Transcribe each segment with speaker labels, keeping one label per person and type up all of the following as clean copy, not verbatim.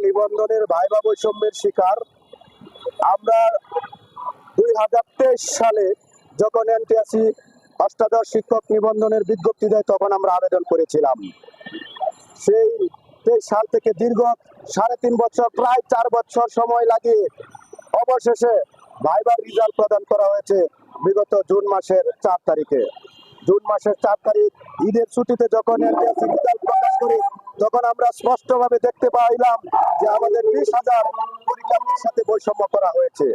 Speaker 1: নিবন্ধনের ভাইবা বৈষম্যের শিকার। আমরা 2023 সালে যখন এনটিআরসি অষ্টাদশ শিক্ষক নিবন্ধনের বিজ্ঞপ্তি দেয় তখন আমরা আবেদন করেছিলাম। সেই সাল থেকে দীর্ঘ 3.5 বছর, প্রায় 4 বছর সময় লাগিয়ে অবশেষে ভাইবার রেজাল্ট প্রদান করা হয়েছে বিগত জুন মাসের 4 তারিখে। জুন মাসের 4 তারিখ ঈদের ছুটিতে যখন এনটিআরসি রেজাল্ট প্রকাশ করি তখন আমরা স্পষ্টভাবে দেখতে পাইলাম যে আমাদের 20,000 পরীক্ষার্থীর সাথে বৈষম্য করা হয়েছে।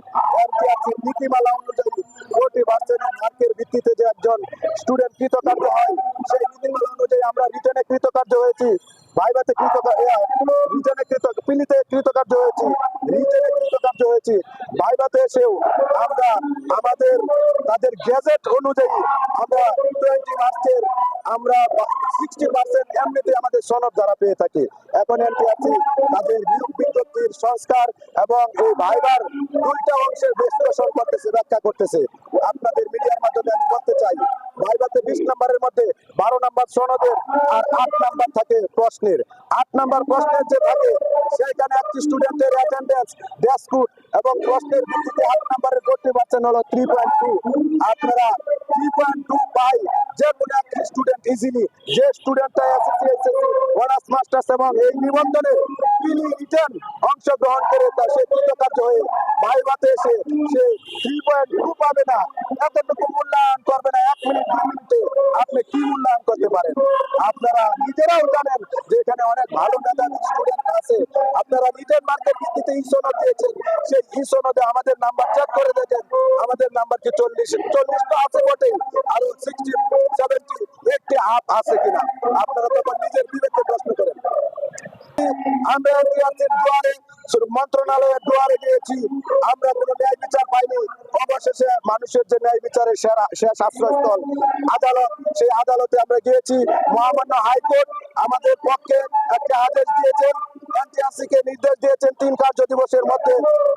Speaker 1: এনটিআরসির নীতিমালা অনুযায়ী 40% মার্কের ভিত্তিতে যে একজন স্টুডেন্ট কৃতকার্য হয়, সেই নীতিমালা অনুযায়ী আমরা রিটেনে কৃতকার্য হয়েছি, ভাইভাতে পিলিতে কৃতকার্য হয়েছি, রিটেনে কৃতকার্য হয়েছি। ভাইভাতে এসেও আমরা তাদের গ্যাজেট অনুযায়ী আমরা 20 মার্চের আমরা 60% এমনিতে আমাদের সনদ দ্বারা পেয়ে থাকি। এখন এনটিআরসি তাদের নিয়োগ বিজ্ঞপ্তির সংস্কার এবং এই ভাইবার দুইটা অংশের বিশ্লেষণ করতেছে, ব্যাখ্যা করতেছে। আপনাদের মিডিয়ার মাধ্যমে আমি বলতে চাই, ভাইভাতে 20 নম্বরের মধ্যে 12 নম্বর সনদের আর 8 নম্বর থাকে প্রশ্নের। 8 নম্বর প্রশ্নের যে থাকে সেখানে একটি স্টুডেন্টের অ্যাটেন্ডেন্স, ডেস্কুট এবং প্রশ্নের ভিত্তিতে 8 নম্বরের 40% হলো 3.2। আপনারা 3.2 পাই যে কোনো একটি স্টুডেন্ট ইজিলি, যে স্টুডেন্টটা এসএসসি, এইচএসসি, অনার্স, মাস্টার্স এবং এই নিবন্ধনে তিনি রিটার্ন অংশগ্রহণ করে তা সে কৃতকার্য হয়ে ভাইভাতে এসে সে 3.2 পাবে না, এতটুকু মূল্যায়ন করবে না। 1 মিনিট 2 মিনিটে আপনি কি মূল্যায়ন করতে পারেন? আপনারা নিজেরাও জানেন যে এখানে অনেক ভালো মেধাবী স্টুডেন্ট আছে। আপনারা রিটার্ন মার্কের ভিত্তিতে ই সনদ দিয়েছেন, সেই ই সনদে আমাদের নাম্বার চেক করে দেখেন, আমাদের নাম্বার কি 40 তো আছে বটে, আর 60 70 80 আপ আছে কিনা। আপনারা তখন নিজের বিবেককে প্রশ্ন করেন। আমরা এনটিআরসির দুয়ারে, মন্ত্রণালয়ের দুয়ারে গিয়েছি, আমরা কোনো ন্যায় বিচার পাইনি। অবশেষে মানুষের যে ন্যায় বিচারের শেষ আশ্রয়স্থল আদালত, সেই আদালতে আমরা গিয়েছি। মহামান্য হাইকোর্ট আমাদের পক্ষে একটা আদেশ দিয়েছেন, এনটিআরসিকে নির্দেশ দিয়েছেন 3 কার্য দিবসের মধ্যে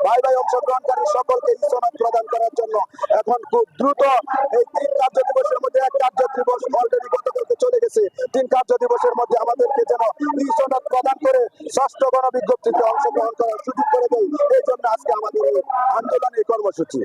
Speaker 1: ভাইভায় অংশগ্রহণকারী সকলকে ই সনদ প্রদান করার জন্য। এখন খুব দ্রুত এই 3 কার্য দিবসের মধ্যে 1 কার্য দিবস অলরেডি গতকালকে চলে গেছে, 3 কার্য দিবসের মধ্যে আমাদেরকে যেন ই সনদ প্রদান করে 6ষ্ঠ গণবিজ্ঞপ্তিতে অংশগ্রহণ করার সুযোগ করে দেয়। এই জন্য আজকে আমাদের এই আন্দোলনের কর্মসূচি।